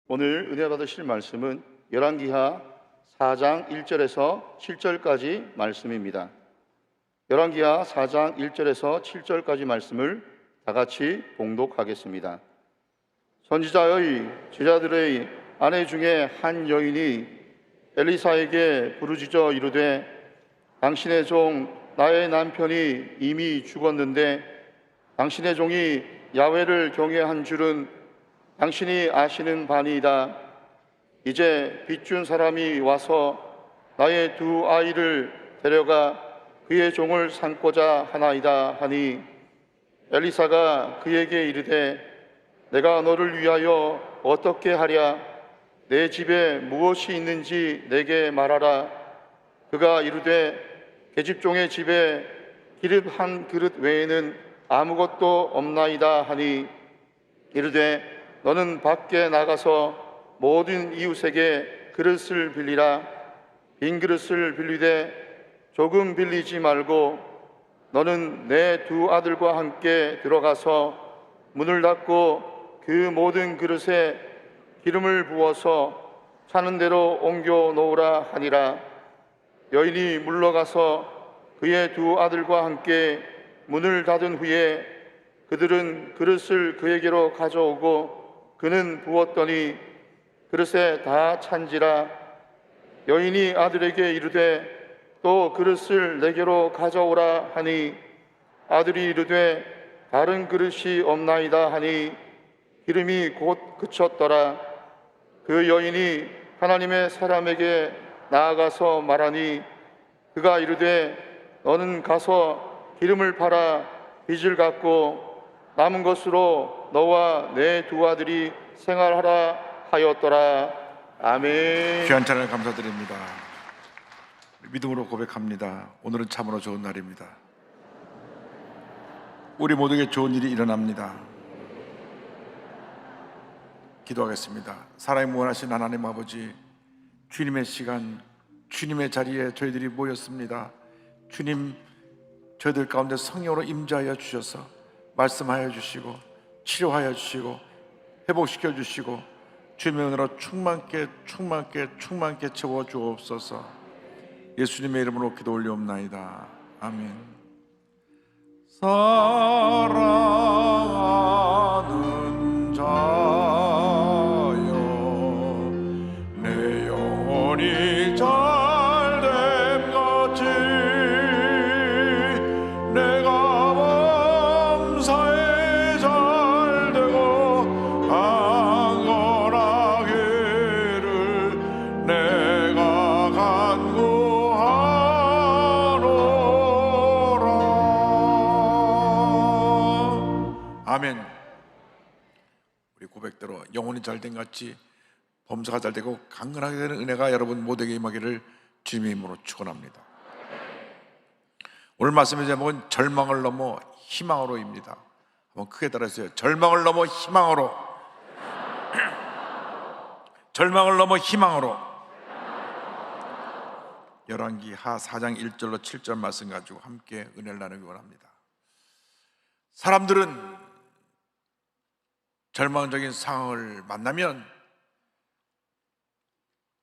오늘 은혜 받으실 말씀은 열왕기하 4장 1절에서 7절까지 말씀입니다. 열왕기하 4장 1절에서 7절까지 말씀을 다 같이 봉독하겠습니다. 선지자의 제자들의 아내 중에 한 여인이 엘리사에게 부르짖어 이르되 당신의 종 나의 남편이 이미 죽었는데 당신의 종이 야훼를 경외한 줄은 당신이 아시는 바니이다. 이제 빚준 사람이 와서 나의 두 아이를 데려가 그의 종을 삼고자 하나이다 하니 엘리사가 그에게 이르되 내가 너를 위하여 어떻게 하랴? 내 집에 무엇이 있는지 내게 말하라. 그가 이르되 계집종의 집에 기름 한 그릇 외에는 아무것도 없나이다 하니 이르되 너는 밖에 나가서 모든 이웃에게 그릇을 빌리라. 빈 그릇을 빌리되 조금 빌리지 말고 너는 내 두 아들과 함께 들어가서 문을 닫고 그 모든 그릇에 기름을 부어서 차는 대로 옮겨 놓으라 하니라. 여인이 물러가서 그의 두 아들과 함께 문을 닫은 후에 그들은 그릇을 그에게로 가져오고 그는 부었더니 그릇에 다 찬지라. 여인이 아들에게 이르되 또 그릇을 내게로 가져오라 하니 아들이 이르되 다른 그릇이 없나이다 하니 기름이 곧 그쳤더라. 그 여인이 하나님의 사람에게 나아가서 말하니 그가 이르되 너는 가서 기름을 팔아 빚을 갚고 남은 것으로 너와 내 두 아들이 생활하라 하였더라. 아멘. 귀한 찬양을 감사드립니다. 믿음으로 고백합니다. 오늘은 참으로 좋은 날입니다. 우리 모두에게 좋은 일이 일어납니다. 기도하겠습니다. 사랑이 무한하신 하나님 아버지, 주님의 시간, 주님의 자리에 저희들이 모였습니다. 주님, 저희들 가운데 성령으로 임재하여 주셔서 말씀하여 주시고 치료하여 주시고 회복시켜 주시고 주님의 은혜로 충만케 채워 주옵소서. 예수님의 이름으로 기도 올리옵나이다. 아멘. 사랑하는 자여 내 영혼이 잘됨 같이 내가 범사에 잘되고 강건하기를 내가 간구하노라. 아멘. 우리 고백대로 영혼이 잘된 같이 범사가 잘되고 강건하게 되는 은혜가 여러분 모두에게 임하기를 주님의 이름으로 축원합니다. 오늘 말씀의 제목은 절망을 넘어 희망으로입니다. 한번 크게 따라하세요. 절망을 넘어 희망으로. 절망을 넘어 희망으로. 열왕기하 4장 1절로 7절 말씀 가지고 함께 은혜를 나누기 원합니다. 사람들은 절망적인 상황을 만나면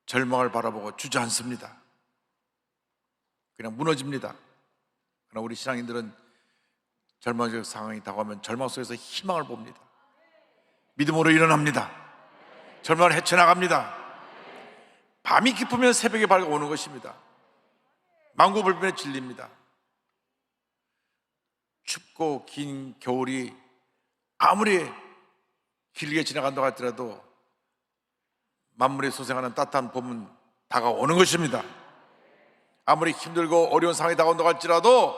절망을 바라보고 주저앉습니다. 그냥 무너집니다. 그러나 우리 신앙인들은 절망적 상황이 다가오면 절망 속에서 희망을 봅니다. 믿음으로 일어납니다. 절망을 헤쳐나갑니다. 밤이 깊으면 새벽에 밝아오는 것입니다. 망고불변에 질립니다. 춥고 긴 겨울이 아무리 길게 지나간다고 하더라도 만물이 소생하는 따뜻한 봄은 다가오는 것입니다. 아무리 힘들고 어려운 상황이 다가온다고 할지라도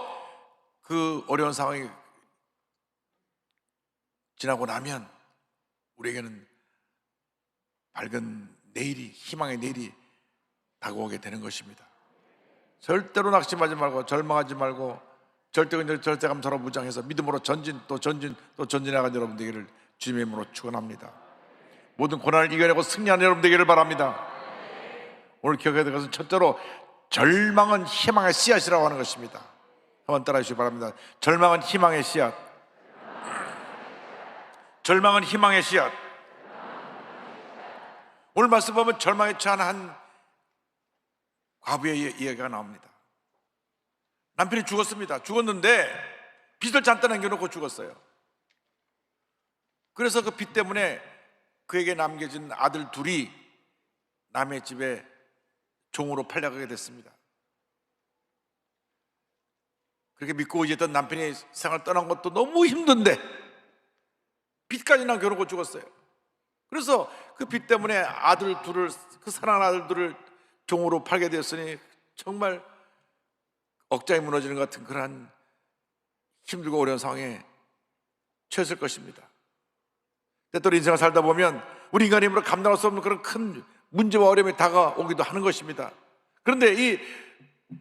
그 어려운 상황이 지나고 나면 우리에게는 밝은 내일이, 희망의 내일이 다가오게 되는 것입니다. 절대로 낙심하지 말고 절망하지 말고 절대감사로 무장해서 믿음으로 전진 또 전진해가는 여러분 되기를 주님의 이름으로 축원합니다. 모든 고난을 이겨내고 승리하는 여러분 되기를 바랍니다. 오늘 기억해야 될 것은 첫째로 절망은 희망의 씨앗이라고 하는 것입니다. 한번 따라해 주시기 바랍니다. 절망은 희망의 씨앗. 절망은 희망의 씨앗. 오늘 말씀 보면 절망에 처한 한 과부의 이야기가 나옵니다. 남편이 죽었습니다. 죽었는데 빚을 잔뜩 남겨놓고 죽었어요. 그래서 그 빚 때문에 그에게 남겨진 아들 둘이 남의 집에 종으로 팔려가게 됐습니다. 그렇게 믿고 의지했던 남편이 세상을 떠난 것도 너무 힘든데 빚까지 남겨놓고 죽었어요. 그래서 그 빚 때문에 아들 둘을, 그 사랑하는 아들 둘을 종으로 팔게 되었으니 정말 억장이 무너지는 것 같은 그러한 힘들고 어려운 상황에 처했을 것입니다. 때때로 인생을 살다 보면 우리 인간의 힘으로 감당할 수 없는 그런 큰 문제와 어려움이 다가오기도 하는 것입니다. 그런데 이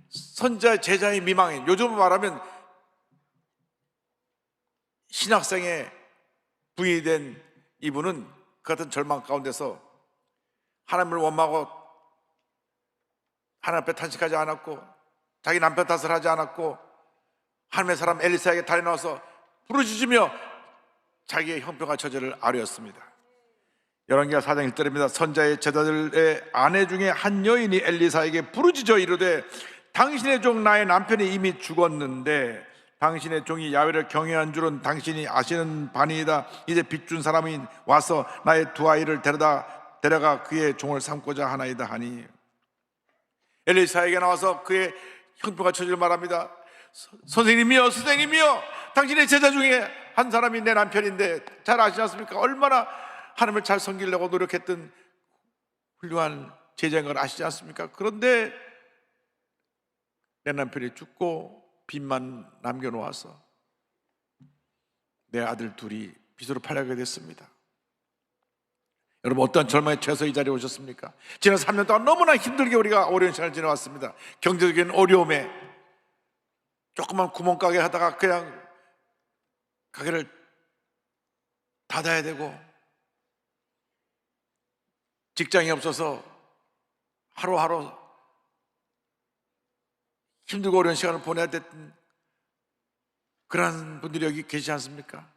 선자 제자의 미망인, 요즘 말하면 신학생의 부인이 된 이분은 그 같은 절망 가운데서 하나님을 원망하고 하나님 앞에 탄식하지 않았고 자기 남편 탓을 하지 않았고 하나님의 사람 엘리사에게 달려나와서 부르짖으며 자기의 형편과 처지를 아뢰었습니다. 열왕기하 4장 1절입니다. 선자의 제자들의 아내 중에 한 여인이 엘리사에게 부르짖어 이르되 당신의 종 나의 남편이 이미 죽었는데 당신의 종이 야훼를 경외한 줄은 당신이 아시는 바니이다. 이제 빚준 사람이 와서 나의 두 아이를 데려가 그의 종을 삼고자 하나이다 하니 엘리사에게 나와서 그의 형편과 처지를 말합니다. 선생님이여, 선생님이여, 당신의 제자 중에 한 사람이 내 남편인데 잘 아시지 않습니까? 얼마나 하나님을 잘 섬기려고 노력했던 훌륭한 제자인 걸 아시지 않습니까? 그런데 내 남편이 죽고 빚만 남겨놓아서 내 아들 둘이 빚으로 팔려가게 됐습니다. 여러분, 어떠한 절망에 처해서 이 자리에 오셨습니까? 지난 3년 동안 너무나 힘들게 우리가 어려운 시간을 지내왔습니다. 경제적인 어려움에 조그만 구멍가게 하다가 그냥 가게를 닫아야 되고 직장이 없어서 하루하루 힘들고 어려운 시간을 보내야 됐던 그런 분들이 여기 계시지 않습니까?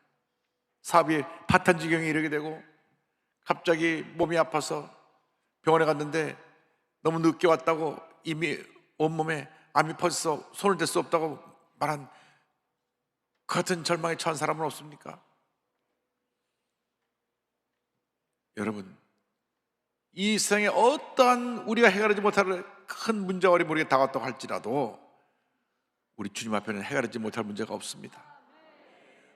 사업이 파탄지경에 이르게 되고 갑자기 몸이 아파서 병원에 갔는데 너무 늦게 왔다고 이미 온몸에 암이 퍼져서 손을 댈 수 없다고 말한 그 같은 절망에 처한 사람은 없습니까? 여러분, 이 세상에 어떠한 우리가 해결하지 못할 큰 문제와 어려움이 우리에게 다가왔다고 할지라도 우리 주님 앞에는 해결하지 못할 문제가 없습니다.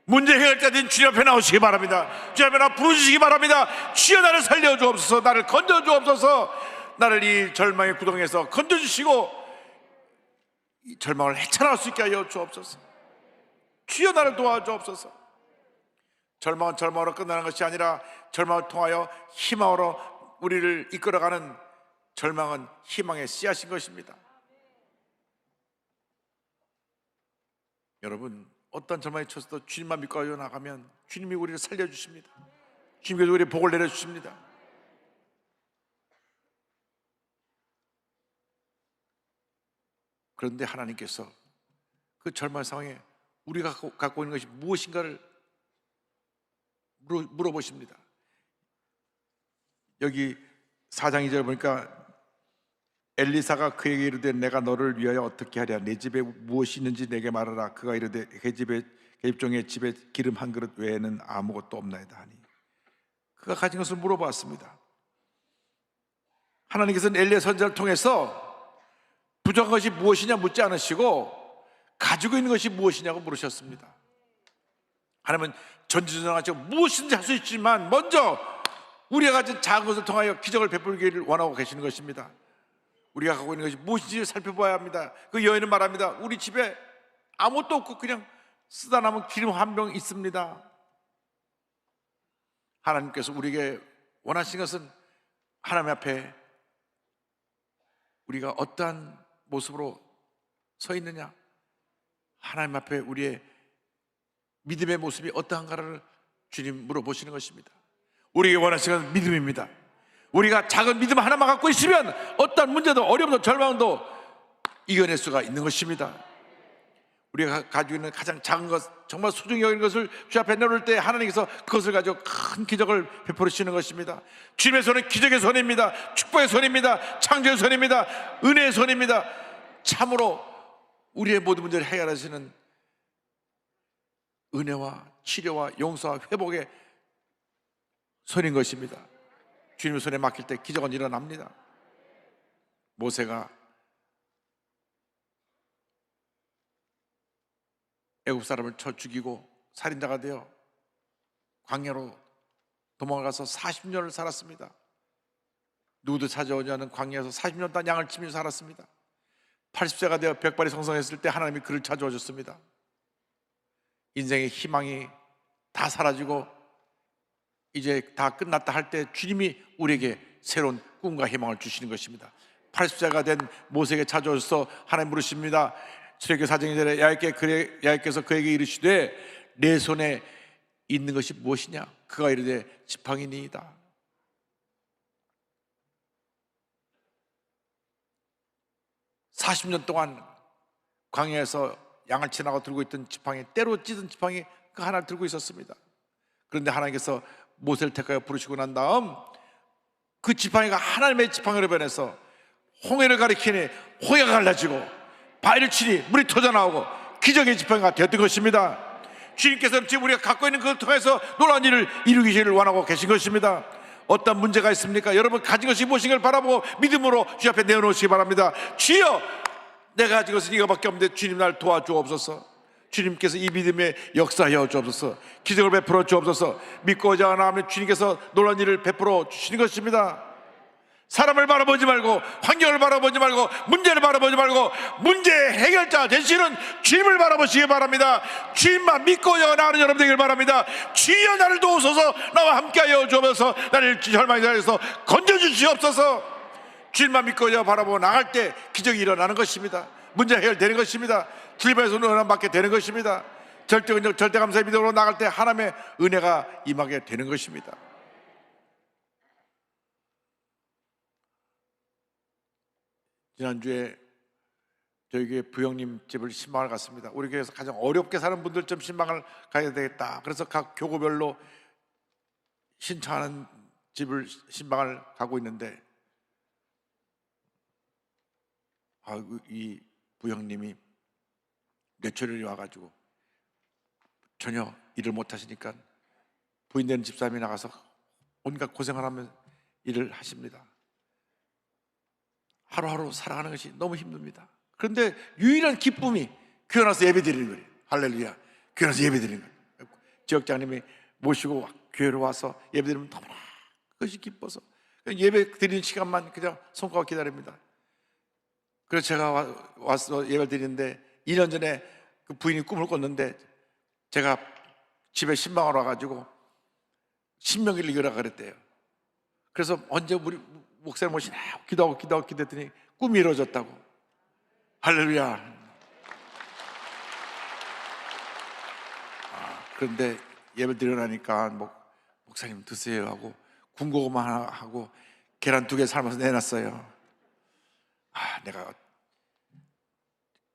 문제 해결자 된 주님 앞에 나오시기 바랍니다. 주님 앞에 나 부르시기 바랍니다. 주여 나를 살려주옵소서, 나를 건져주옵소서. 나를 이 절망의 구덩이에서 건져주시고 이 절망을 헤쳐나올 수 있게 하여 주옵소서. 주여 나를 도와주옵소서. 절망은 절망으로 끝나는 것이 아니라 절망을 통하여 희망으로 우리를 이끌어가는, 절망은 희망의 씨앗인 것입니다. 여러분, 어떤 절망에 처해서도 주님만 믿고 나가면 주님이 우리를 살려주십니다. 주님께서 우리의 복을 내려주십니다. 그런데 하나님께서 그 절망 상황에 우리가 갖고 있는 것이 무엇인가를 물어보십니다. 여기 4장 2절 보니까 엘리사가 그에게 이르되 내가 너를 위하여 어떻게 하랴? 내 집에 무엇이 있는지 내게 말하라. 그가 이르되 계집종의 집에 기름 한 그릇 외에는 아무것도 없나이다 하니, 그가 가진 것을 물어봤습니다. 하나님께서는 엘리야 선지자를 통해서 부족한 것이 무엇이냐 묻지 않으시고 가지고 있는 것이 무엇이냐고 물으셨습니다. 하나님은 전지전능하시고 무엇인지 할 수 있지만 먼저 우리가 가진 작은 것을 통하여 기적을 베풀기를 원하고 계시는 것입니다. 우리가 갖고 있는 것이 무엇인지 살펴봐야 합니다. 그 여인은 말합니다. 우리 집에 아무것도 없고 그냥 쓰다 남은 기름 한 병 있습니다. 하나님께서 우리에게 원하시는 것은 하나님 앞에 우리가 어떠한 모습으로 서 있느냐, 하나님 앞에 우리의 믿음의 모습이 어떠한가를 주님 물어보시는 것입니다. 우리에게 원하시는 것은 믿음입니다. 우리가 작은 믿음 하나만 갖고 있으면 어떠한 문제도 어려움도 절망도 이겨낼 수가 있는 것입니다. 우리가 가지고 있는 가장 작은 것, 정말 소중히 여기는 것을 주 앞에 내놓을 때 하나님께서 그것을 가지고 큰 기적을 베풀어 주시는 것입니다. 주님의 손은 기적의 손입니다. 축복의 손입니다. 창조의 손입니다. 은혜의 손입니다. 참으로 우리의 모든 문제를 해결하시는 은혜와 치료와 용서와 회복의 손인 것입니다. 주님의 손에 맡길 때 기적은 일어납니다. 모세가 애굽 사람을 쳐 죽이고 살인자가 되어 광야로 도망가서 40년을 살았습니다. 누구도 찾아오지 않은 광야에서 40년 동안 양을 치며 살았습니다. 80세가 되어 백발이 성성했을 때 하나님이 그를 찾아오셨습니다. 인생의 희망이 다 사라지고 이제 다 끝났다 할 때 주님이 우리에게 새로운 꿈과 희망을 주시는 것입니다. 80세가 된 모세에게 찾아오셔서 하나님 부르십니다. 출애굽기 4장 2절에 야훼께서 그에게 이르시되 내 손에 있는 것이 무엇이냐? 그가 이르되 지팡이니이다. (40년) 동안 광야에서 양을 치나고 들고 있던 지팡이, 때로 찢은 지팡이 그 하나를 들고 있었습니다. 그런데 하나님께서 모세를 택하여 부르시고 난 다음 그 지팡이가 하나님의 지팡이로 변해서 홍해를 가리키니 홍해가 갈라지고 바위를 치니 물이 터져나오고 기적의 지팡이가 되었던 것입니다. 주님께서는 지금 우리가 갖고 있는 그걸 통해서 놀라운 일을 이루기를 원하고 계신 것입니다. 어떤 문제가 있습니까? 여러분 가진 것이 무엇인가를 바라보고 믿음으로 주 앞에 내어놓으시기 바랍니다. 주여, 내가 가진 것은 이거밖에 없는데 주님 날 도와주옵소서. 주님께서 이 믿음에 역사하여 주옵소서. 기적을 베풀어 주옵소서. 믿고 자나하면 주님께서 놀라운 일을 베풀어 주시는 것입니다. 사람을 바라보지 말고, 환경을 바라보지 말고, 문제를 바라보지 말고 문제 해결자 되시는 주님을 바라보시기 바랍니다. 주님만 믿고 나가는 여러분 되길 바랍니다. 주여 나를 도우소서. 나와 함께하여 주옵소서. 나를 혈망의 자리에서 건져주시옵소서. 주님만 믿고 바라보고 나갈 때 기적이 일어나는 것입니다. 문제 해결되는 것입니다. 틀림에서 은혜 받게 되는 것입니다. 절대근적 절대감사의 믿음으로 나갈 때 하나님의 은혜가 임하게 되는 것입니다. 지난주에 저희 교회 부형님 집을 신방을 갔습니다. 우리 교회에서 가장 어렵게 사는 분들 좀 신방을 가야 되겠다. 그래서 각 교구별로 신청하는 집을 신방을 가고 있는데 이 부형님이 뇌출혈이 와가지고 전혀 일을 못 하시니까 부인 되는 집사람이 나가서 온갖 고생을 하며 일을 하십니다. 하루하루 살아가는 것이 너무 힘듭니다. 그런데 유일한 기쁨이 교회 나서 예배 드리는 거예요. 할렐루야. 교회 나서 예배 드리는 거예요. 지역장님이 모시고 교회로 와서 예배 드리면 너무나 그것이 기뻐서 예배 드리는 시간만 그냥 손꼽아 기다립니다. 그래서 제가 와서 예배를 드리는데 2년 전에 그 부인이 꿈을 꿨는데 제가 집에 신방을 와가지고 신명기를 읽으라 그랬대요. 그래서 언제 우리 목사님 오시나 기도했더니 꿈이 이루어졌다고. 할렐루야. 그런데 예배 드리려니까 목사님 드세요 하고 군고구마 하나 하고 계란 2개 삶아서 내놨어요. 내가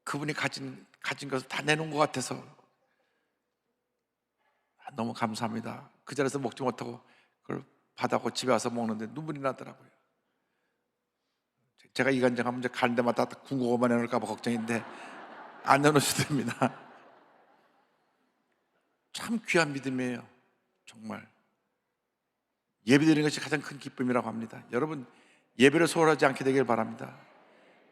그분이 가진 것을 다 내놓은 것 같아서 너무 감사합니다. 그 자리에서 먹지 못하고 그걸 받아고 집에 와서 먹는데 눈물이 나더라고요. 제가 이간질하면 이제 가는 데마다 군고구마 내놓을까 봐 걱정인데 안 내놓으셔도 됩니다. 참 귀한 믿음이에요. 정말 예배드리는 것이 가장 큰 기쁨이라고 합니다. 여러분 예배를 소홀하지 않게 되길 바랍니다.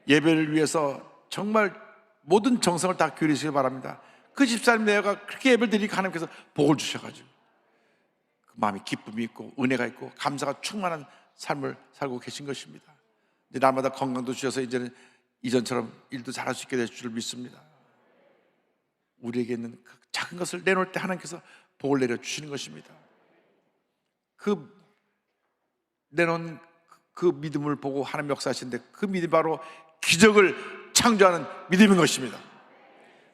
예배를 위해서 정말 모든 정성을 다 기울이시길 바랍니다. 그 집사님 내가 그렇게 예배를 드리니까 하나님께서 복을 주셔가지고 그 마음에 기쁨이 있고 은혜가 있고 감사가 충만한 삶을 살고 계신 것입니다. 이제 날마다 건강도 주셔서 이제는 이전처럼 일도 잘할 수 있게 될 줄 믿습니다. 우리에게 있는 그 작은 것을 내놓을 때 하나님께서 복을 내려주시는 것입니다. 그 내놓은 그 믿음을 보고 하나님 역사하시는데 그 믿음이 바로 기적을 창조하는 믿음인 것입니다.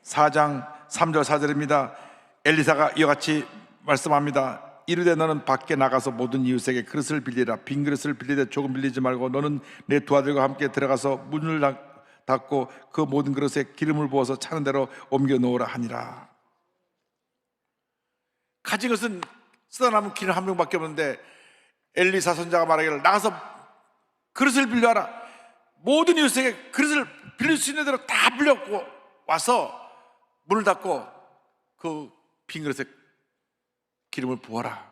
4장 3절 4절입니다. 엘리사가 이와 같이 말씀합니다. 이르되 너는 밖에 나가서 모든 이웃에게 그릇을 빌리라. 빈 그릇을 빌리되 조금 빌리지 말고 너는 내 두 아들과 함께 들어가서 문을 닫고 그 모든 그릇에 기름을 부어서 차는 대로 옮겨 놓으라 하니라. 가진 것은 쓰다 남은 기름 한 병밖에 없는데 엘리사 선자가 말하기를 나가서 그릇을 빌려와라. 모든 이웃에게 그릇을 빌릴 수 있는 대로 다 빌려고 와서 문을 닫고 그 빈 그릇에 기름을 부어라.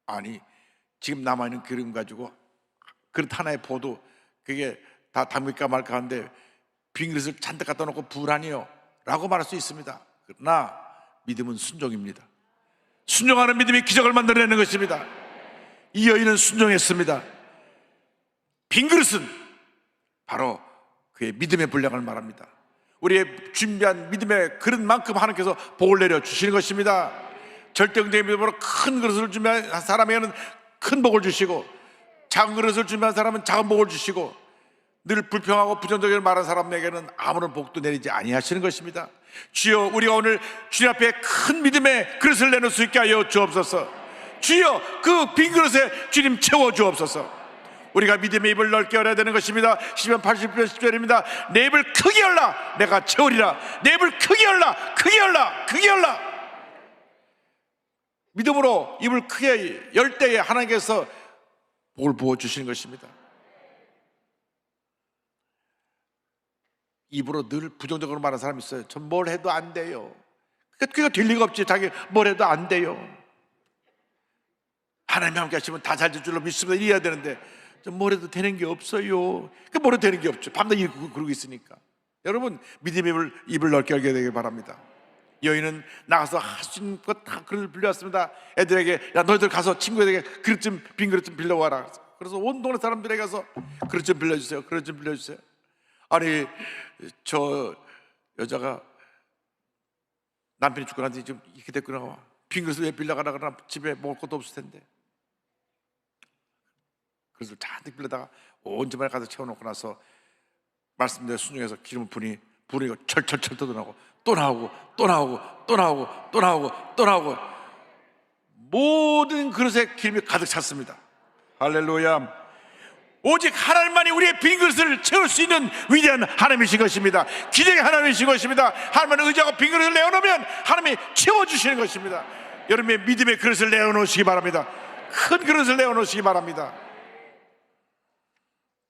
아니, 지금 남아있는 기름 가지고 그릇 하나에 부어도 그게 다 담길까 말까 하는데 빈 그릇을 잔뜩 갖다 놓고 부으라니요 라고 말할 수 있습니다. 그러나 믿음은 순종입니다. 순종하는 믿음이 기적을 만들어내는 것입니다. 이 여인은 순종했습니다. 빈 그릇은 바로 그의 믿음의 분량을 말합니다. 우리의 준비한 믿음의 그릇만큼 하나님께서 복을 내려주시는 것입니다. 절대적인 믿음으로 큰 그릇을 준비한 사람에게는 큰 복을 주시고, 작은 그릇을 준비한 사람은 작은 복을 주시고, 늘 불평하고 부정적으로 말하는 사람에게는 아무런 복도 내리지 아니하시는 것입니다. 주여, 우리가 오늘 주님 앞에 큰 믿음의 그릇을 내놓을 수 있게 하여 주옵소서. 주여, 그 빈 그릇에 주님 채워 주옵소서. 우리가 믿음의 입을 넓게 열어야 되는 것입니다. 시편 80편 10절입니다. 내 입을 크게 열라, 내가 채우리라. 내 입을 크게 열라, 크게 열라, 크게 열라. 믿음으로 입을 크게 열 때에 하나님께서 복을 부어주시는 것입니다. 입으로 늘 부정적으로 말하는 사람이 있어요. 전 뭘 해도 안 돼요. 그게 될 리가 없지. 자기 뭘 해도 안 돼요. 하나님이 함께 하시면 다 잘 될 줄로 믿습니다. 이래야 되는데 좀 뭘 해도 되는 게 없어요. 뭘 해도 되는 게 없죠. 밤낮 그러고 있으니까. 여러분, 믿음의 입을 넓게 열게 되길 바랍니다. 여인은 나가서 하신 것 다 그릇을 빌려왔습니다. 애들에게, 야, 너희들 가서 친구들에게 빈 그릇 좀 빌려와라. 그래서 온 동네 사람들에게 가서 그릇 좀 빌려주세요, 그릇 좀 빌려주세요. 아니, 저 여자가 남편이 죽고 난 뒤 좀 이렇게 됐구나. 빈 그릇을 왜 빌려가라 그러나 집에 먹을 것도 없을 텐데. 그릇을 잔뜩 빌려다가 온 집안에 가서 채워놓고 나서 말씀대로 순종해서 기름을 부으니까 철철철 떠나고 또 나오고 또 나오고 또 나오고 또 나오고 또 나오고 모든 그릇에 기름이 가득 찼습니다. 할렐루야. 오직 하나님만이 우리의 빈 그릇을 채울 수 있는 위대한 하나님이신 것입니다. 기적의 하나님이신 것입니다. 하나님을 의지하고 빈 그릇을 내어놓으면 하나님이 채워주시는 것입니다. 여러분의 믿음의 그릇을 내어놓으시기 바랍니다. 큰 그릇을 내어놓으시기 바랍니다.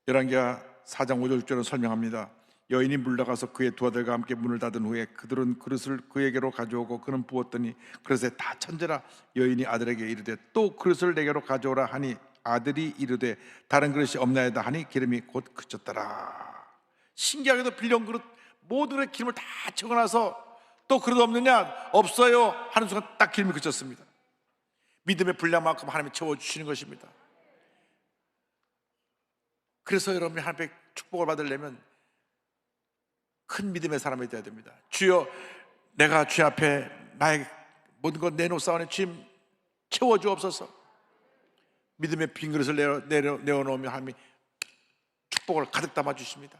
열왕기하 4장 5절 6절은 설명합니다. 여인이 물러가서 그의 두 아들과 함께 문을 닫은 후에 그들은 그릇을 그에게로 가져오고 그는 부었더니 그릇에 다 천재라. 여인이 아들에게 이르되 또 그릇을 내게로 가져오라 하니 아들이 이르되 다른 그릇이 없나이다 하니 기름이 곧 그쳤더라. 신기하게도 빌려온 그릇 모든 그릇에 기름을 다 채워놔서 또 그릇 없느냐? 없어요 하는 순간 딱 기름이 그쳤습니다. 믿음의 분량만큼 하나님이 채워주시는 것입니다. 그래서 여러분이 하나님의 축복을 받으려면 큰 믿음의 사람이 되어야 됩니다. 주여, 내가 주님 앞에 나의 모든 것 내놓사오니 주님 채워주옵소서. 믿음의 빈 그릇을 내어놓으면 하나님이 축복을 가득 담아 주십니다.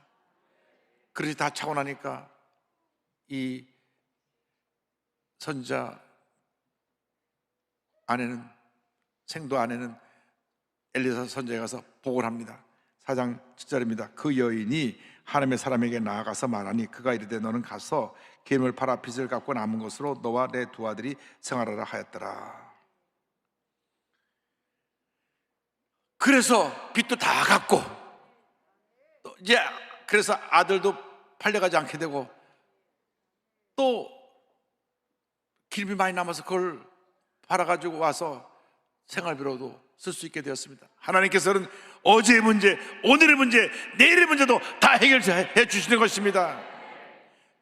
그릇이 다 차고 나니까 이 선자 아내는, 생도 아내는 엘리사 선자에 가서 보고를 합니다. 4장 7절입니다. 그 여인이 하나님의 사람에게 나아가서 말하니 그가 이르되 너는 가서 기름을 팔아 빚을 갚고 남은 것으로 너와 내 두 아들이 생활하라 하였더라. 그래서 빚도 다 갚고 또 이제 그래서 아들도 팔려가지 않게 되고 또 기름이 많이 남아서 그걸 팔아가지고 와서 생활비로도 쓸 수 있게 되었습니다. 하나님께서는 어제의 문제, 오늘의 문제, 내일의 문제도 다 해결해 주시는 것입니다.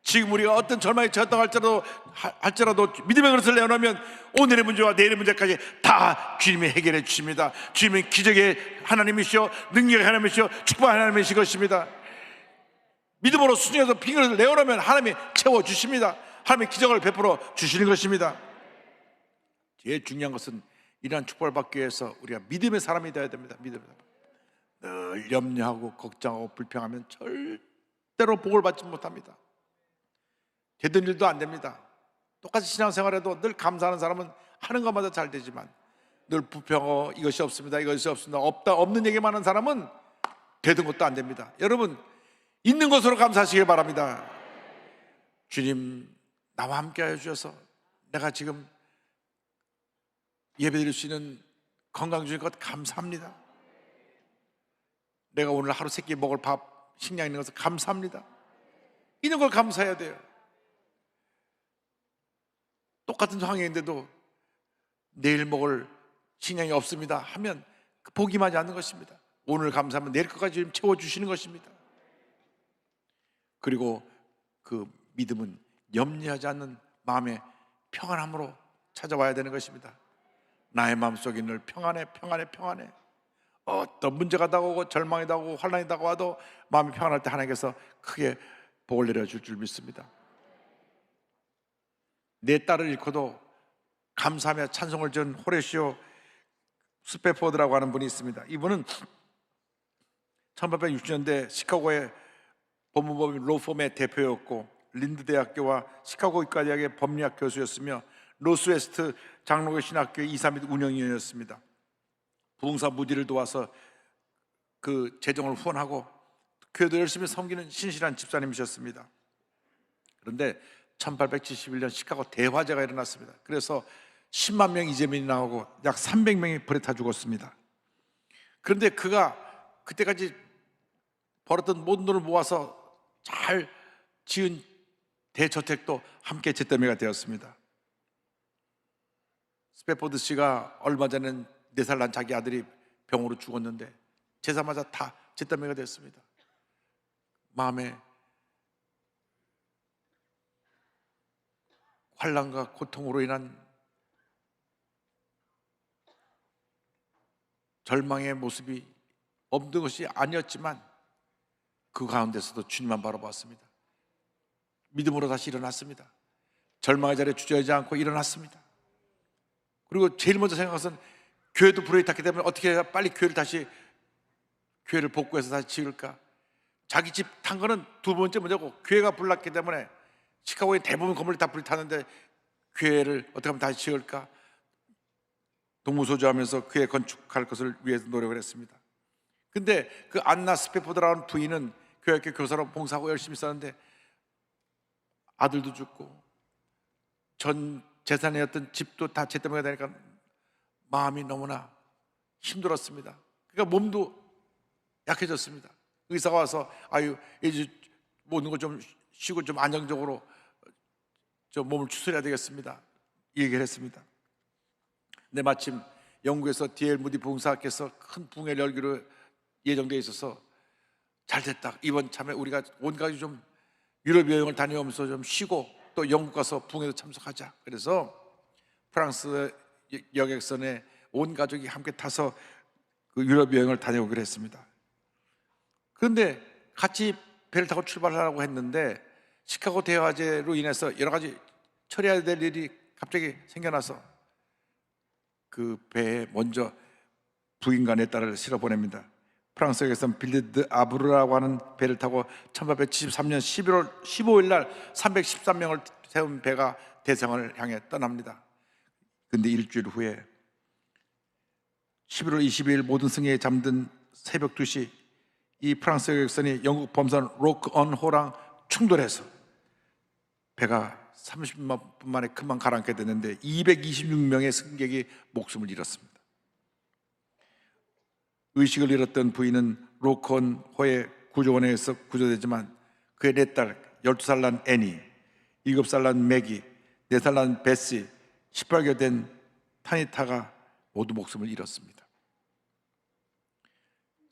지금 우리가 어떤 절망에 처했다 할지라도 믿음의 그릇을 내어놓으면 오늘의 문제와 내일의 문제까지 다 주님이 해결해 주십니다. 주님은 기적의 하나님이시오, 능력의 하나님이시오, 축복의 하나님이신 것입니다. 믿음으로 순종해서 빈 그릇을 내어놓으면 하나님이 채워주십니다. 하나님의 기적을 베풀어 주시는 것입니다. 제일 중요한 것은 이러한 축복을 받기 위해서 우리가 믿음의 사람이 되어야 됩니다. 믿음의 사람. 늘 염려하고 걱정하고 불평하면 절대로 복을 받지 못합니다. 되던 일도 안 됩니다. 똑같이 신앙생활에도 늘 감사하는 사람은 하는 것마다 잘 되지만 늘 불평하고 이것이 없습니다, 이것이 없습니다, 없는 얘기만 하는 사람은 되던 것도 안 됩니다. 여러분, 있는 것으로 감사하시길 바랍니다. 주님, 나와 함께 하여 주셔서 내가 지금 예배드릴 수 있는 건강 주신 것 감사합니다. 내가 오늘 하루 세끼 먹을 밥, 식량 있는 것을 감사합니다. 있는 걸 감사해야 돼요. 똑같은 상황인데도 내일 먹을 식량이 없습니다 하면 포기하지 않는 것입니다. 오늘 감사하면 내일 것까지 채워주시는 것입니다. 그리고 그 믿음은 염려하지 않는 마음의 평안함으로 찾아와야 되는 것입니다. 나의 마음속에 늘 평안해, 평안해, 평안해. 어떤 문제가 다가오고 절망이 다가오고 환난이 다가와도 마음이 평안할 때 하나님께서 크게 복을 내려줄 줄 믿습니다. 내 딸을 잃고도 감사하며 찬송을 지은 호레시오 스페포드라고 하는 분이 있습니다. 이분은 1860년대 시카고의 법무법인 로펌의 대표였고 린드 대학교와 시카고 의과대학의 법리학 교수였으며 노스웨스트 장로교 신학교의 이사 및 운영위원이었습니다. 부흥사 무디를 도와서 그 재정을 후원하고 교회도 열심히 섬기는 신실한 집사님이셨습니다. 그런데 1871년 시카고 대화재가 일어났습니다. 그래서 10만 명 이재민이 나오고 약 300명이 불에 타 죽었습니다. 그런데 그가 그때까지 벌었던 모든 돈을 모아서 잘 지은 대저택도 함께 잿더미가 되었습니다. 스페포드 씨가 얼마 전에 4살 난 자기 아들이 병으로 죽었는데 제사마자 다 잿더미가 됐습니다. 마음에 환난과 고통으로 인한 절망의 모습이 없는 것이 아니었지만 그 가운데서도 주님만 바라보았습니다. 믿음으로 다시 일어났습니다. 절망의 자리에 주저하지 않고 일어났습니다. 그리고 제일 먼저 생각한 것은 교회도 불에 탔기 때문에 어떻게 해야 빨리 교회를 복구해서 다시 지을까. 자기 집 탄 거는 두 번째 문제고 교회가 불났기 때문에 시카고의 대부분 건물이 다 불이 탔는데 교회를 어떻게 하면 다시 지을까. 동무소주하면서 교회 건축할 것을 위해서 노력을 했습니다. 근데 그 안나 스페포드라는 부인은 교회학교 교사로 봉사하고 열심히 썼는데 아들도 죽고 전 재산이었던 집도 다 잿더미가 되니까 마음이 너무나 힘들었습니다. 그러니까 몸도 약해졌습니다. 의사가 와서 아유 이제 모든 거 좀 쉬고 좀 안정적으로 저 몸을 추스려야 되겠습니다. 이 얘기를 했습니다. 근데 마침 영국에서 D.L. 무디 부흥사께서 큰 부흥회를 열기로 예정되어 있어서 잘 됐다. 이번 참에 우리가 온 가족이 좀 유럽 여행을 다녀오면서 좀 쉬고 또 영국 가서 부흥회도 참석하자. 그래서 프랑스 여객선에 온 가족이 함께 타서 그 유럽 여행을 다녀오기로 했습니다. 그런데 같이 배를 타고 출발하라고 했는데 시카고 대화재로 인해서 여러 가지 처리해야 될 일이 갑자기 생겨나서 그 배에 먼저 부인과 내 딸을 실어 보냅니다. 프랑스에서는 빌드 아브르라고 하는 배를 타고 1873년 11월 15일 날 313명을 태운 배가 대성을 향해 떠납니다. 근데 일주일 후에 11월 22일 모든 승객이 잠든 새벽 2시 이 프랑스 여객선이 영국 범선 로크언호랑 충돌해서 배가 30분 만에 금방 가라앉게 됐는데 226명의 승객이 목숨을 잃었습니다. 의식을 잃었던 부인은 로크언호의 구조원에서 구조되지만 그의 4딸 12살 난 애니, 7살 난 맥이, 4살 난 베시, 18개월 된 타니타가 모두 목숨을 잃었습니다.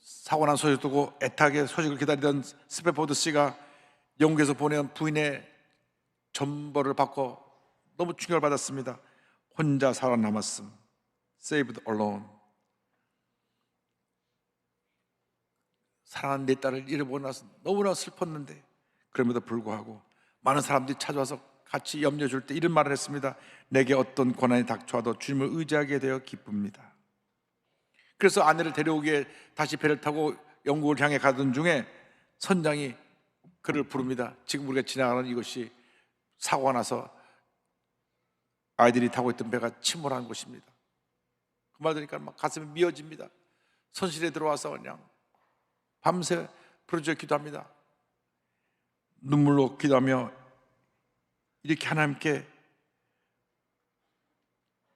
사고 난 소식 듣고 애타게 소식을 기다리던 스페포드 씨가 영국에서 보내온 부인의 전보를 받고 너무 충격을 받았습니다. 혼자 살아남았음. Saved alone. 사랑하는 내 딸을 잃어보고 나서 너무나 슬펐는데 그럼에도 불구하고 많은 사람들이 찾아와서 같이 염려해 줄 때 이런 말을 했습니다. 내게 어떤 고난이 닥쳐와도 주님을 의지하게 되어 기쁩니다. 그래서 아내를 데려오기에 다시 배를 타고 영국을 향해 가던 중에 선장이 그를 부릅니다. 지금 우리가 지나가는 이것이 사고가 나서 아이들이 타고 있던 배가 침몰한 곳입니다. 그 말 들으니까 막 가슴이 미어집니다. 선실에 들어와서 그냥 밤새 부르짖어 기도합니다. 눈물로 기도하며 이렇게 하나님께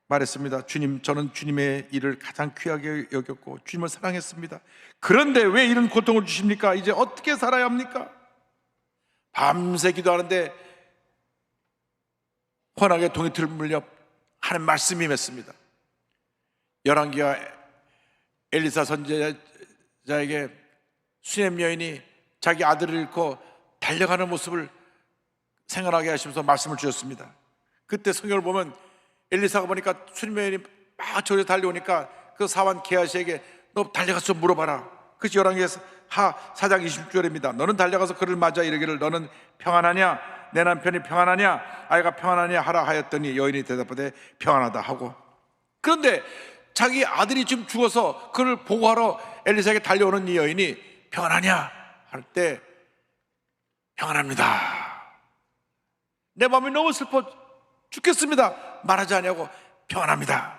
말했습니다. 주님, 저는 주님의 일을 가장 귀하게 여겼고 주님을 사랑했습니다. 그런데 왜 이런 고통을 주십니까? 이제 어떻게 살아야 합니까? 밤새 기도하는데 환하게 동이틀 물려 하는 말씀이 맺습니다. 열왕기가 엘리사 선지자에게 수넴 여인이 자기 아들을 잃고 달려가는 모습을 생각하게 하시면서 말씀을 주셨습니다. 그때 성경을 보면 엘리사가 보니까 수넴 여인이 막 저리 달려오니까 그 사환 게하시에게 너 달려가서 물어봐라. 그것이 열왕기하 4장 20절입니다. 너는 달려가서 그를 맞아 이르기를 너는 평안하냐? 내 남편이 평안하냐? 아이가 평안하냐? 하라 하였더니 여인이 대답하되 평안하다 하고, 그런데 자기 아들이 지금 죽어서 그를 보고하러 엘리사에게 달려오는 이 여인이 평안하냐? 할 때 평안합니다. 내 마음이 너무 슬퍼 죽겠습니다. 말하지 않냐고 평안합니다.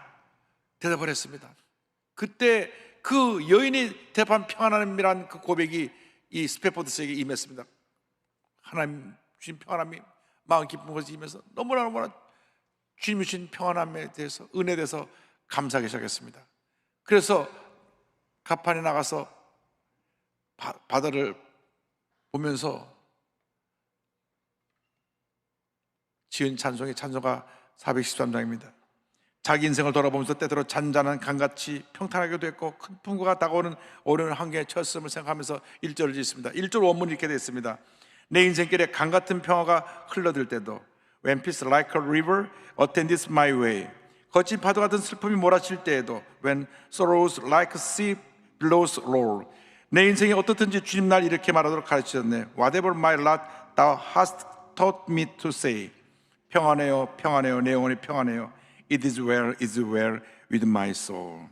대답을 했습니다. 그때 그 여인이 대답한 평안함이란 그 고백이 이 스페포드스에게 임했습니다. 하나님 주신 평안함이 마음 기쁜 것이 임해서 너무나 주님 주신 평안함에 대해서, 은혜에 대해서 감사하기 시작했습니다. 그래서 가판에 나가서 바다를 보면서 지은 찬송이 찬송가 413장입니다. 자기 인생을 돌아보면서 때때로 잔잔한 강같이 평탄하게도 했고 큰 풍부가 다가오는 어려운 한계에 처했음을 생각하면서 1절을 짓습니다. 1절 원문이 이렇게 되어 있습니다. 내 인생길에 강같은 평화가 흘러들 때도 When peace like a river attends my way, 거친 파도 같은 슬픔이 몰아칠 때에도 When sorrows like a sea billows roll, 내 인생이 어떻든지 주님 날 이렇게 말하도록 가르치셨네. Whatever my lot thou hast taught me to say, 평안해요, 평안해요, 내 영혼이 평안해요. It is well with my soul.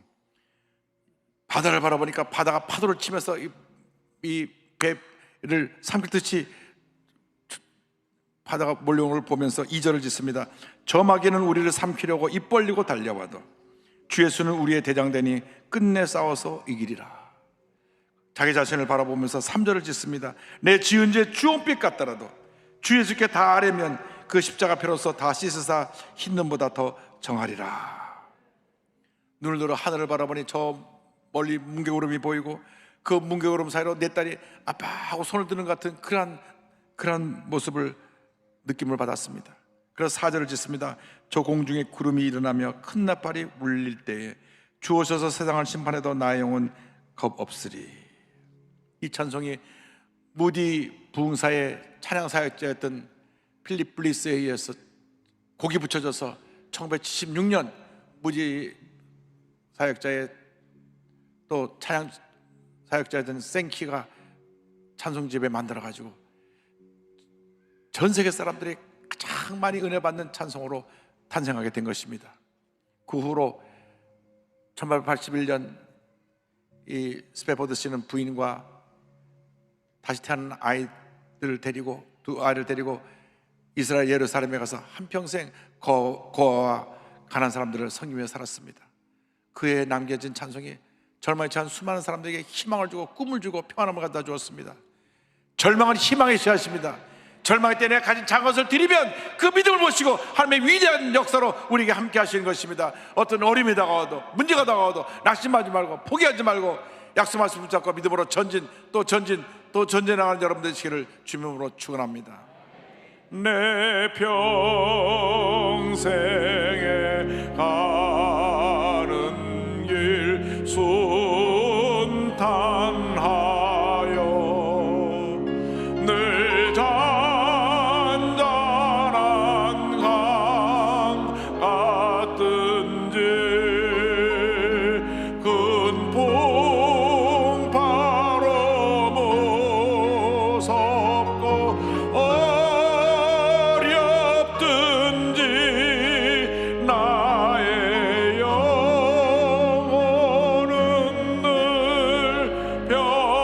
바다를 바라보니까 바다가 파도를 치면서 이 배를 삼키듯이 바다가 몰려오는 걸 보면서 2절을 짓습니다. 저 마귀는 우리를 삼키려고 입 벌리고 달려와도 주 예수는 우리의 대장되니 끝내 싸워서 이기리라. 자기 자신을 바라보면서 3절을 짓습니다. 내 지은 죄 주홍빛 같더라도 주 예수께 다 아뢰면 그 십자가 피로써 다 씻으사 흰 눈보다 더 정하리라. 눈을 들어 하늘을 바라보니 저 멀리 문개구름이 보이고 그 문개구름 사이로 내 딸이 아빠 하고 손을 드는 것 같은 그런 모습을 느낌을 받았습니다. 그래서 4절을 짓습니다. 저 공중에 구름이 일어나며 큰 나팔이 울릴 때에 주 오셔서 세상을 심판해도 나의 영혼 겁 없으리. 이 찬송이 무디 부흥사의 찬양사역자였던 필립 블리스에 의해서 곡이 붙여져서 1976년 무디 사역자의 또 찬양 사역자였던 생키가 찬송집에 만들어가지고 전 세계 사람들이 가장 많이 은혜 받는 찬송으로 탄생하게 된 것입니다. 그 후로 1881년 이 스페포드 씨는 부인과 다시 태어난 아이들을 데리고 두 아이를 데리고 이스라엘 예루살렘에 가서 한평생 고아와 가난한 사람들을 섬기며 살았습니다. 그에 남겨진 찬송이 절망에 처한 수많은 사람들에게 희망을 주고 꿈을 주고 평안함을 갖다 주었습니다. 절망은 희망의 씨앗입니다. 절망의 때 내가 가진 작은 것을 드리면 그 믿음을 모시고 하나님의 위대한 역사로 우리에게 함께 하시는 것입니다. 어떤 어려움이 다가와도 문제가 다가와도 낙심하지 말고 포기하지 말고 약속 말씀 붙잡고 믿음으로 전진 또 전진 또 전진하는 여러분들 되시기를 주님으로 축원합니다. 내 평생에 가는 길 순탄하여 늘 잔잔한 강 같든지 큰 풍파로 무섭고 어렵든지 나의 영혼은 늘 평안하여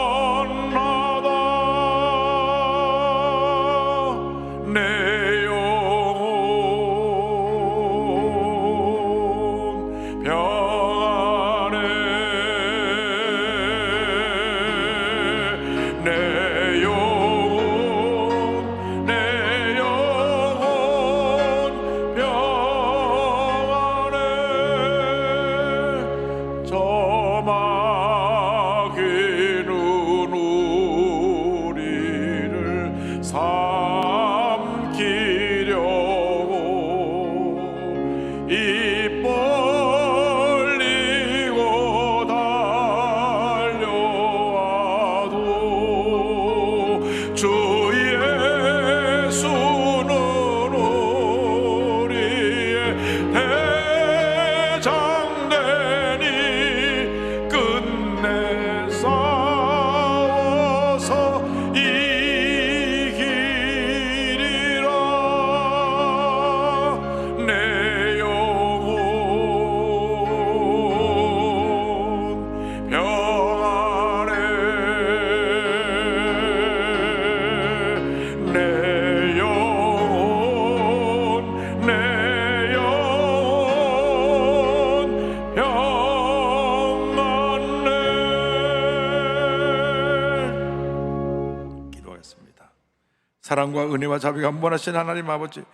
사랑과 은혜와 자비가 무한하신 하나님 아버지,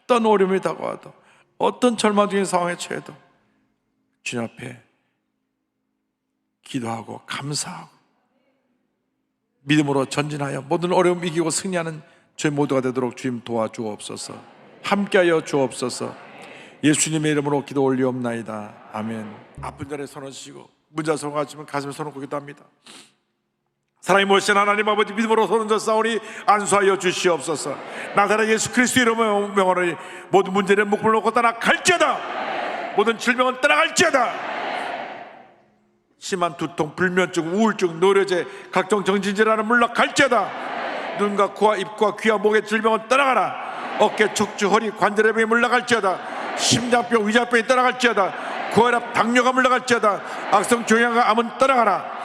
어떤 어려움이 다가와도 어떤 절망적인 상황에 처해도 주님 앞에 기도하고 감사하고 믿음으로 전진하여 모든 어려움 이기고 승리하는 저희 모두가 되도록 주님 도와주옵소서. 함께하여 주옵소서. 예수님의 이름으로 기도 올리옵나이다. 아멘. 아픈 자리에 손을 쥐고 문자손 가지면 가슴에 손을 꽂기도 합니다. 사랑이 모신 하나님 아버지, 믿음으로 손을 져 싸우니 안수하여 주시옵소서. 나사렛 예수 그리스도 이름으로 명하노니 모든 문제는 묶음을 놓고 떠나갈지어다. 모든 질병은 떠나갈지어다. 심한 두통, 불면증, 우울증, 노려제, 각종 정신질환은 물러갈지어다. 눈과 코와 입과 귀와 목의 질병은 떠나가라. 어깨, 척추, 허리, 관절의 병이 물러갈지어다. 심장병, 위장병이 떠나갈지어다. 고혈압, 당뇨가 물러갈지어다. 악성 종양과 암은 떠나가라.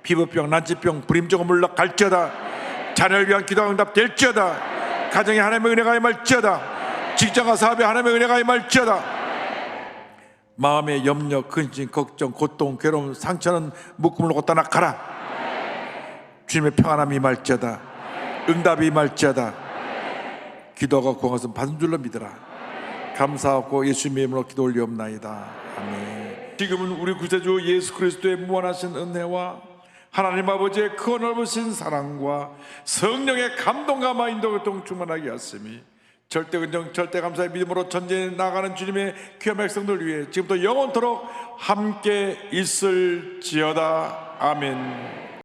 피부병, 난치병, 불임증은 물러갈지어다. 자녀를 위한 기도가 응답될지어다. 가정에 하나님의 은혜가 임할지어다. 직장과 사업에 하나님의 은혜가 임할지어다. 마음의 염려, 근심, 걱정, 고통, 괴로움, 상처는 묶음을 놓고 떠나가라. 주님의 평안함이 임할지어다. 응답이 임할지어다. 기도가 구한 것은 받은 줄로 믿으라. 감사하고 예수님의 이름으로 기도 올리옵나이다. 아멘. 지금은 우리 구세주 예수 그리스도의 무한하신 은혜와 하나님 아버지의 그 넓으신 사랑과 성령의 감동과 마인도 충만하게 하심이 절대 근정 절대 감사의 믿음으로 전진해 나가는 주님의 귀한 백성들 위해 지금부터 영원토록 함께 있을지어다. 아멘.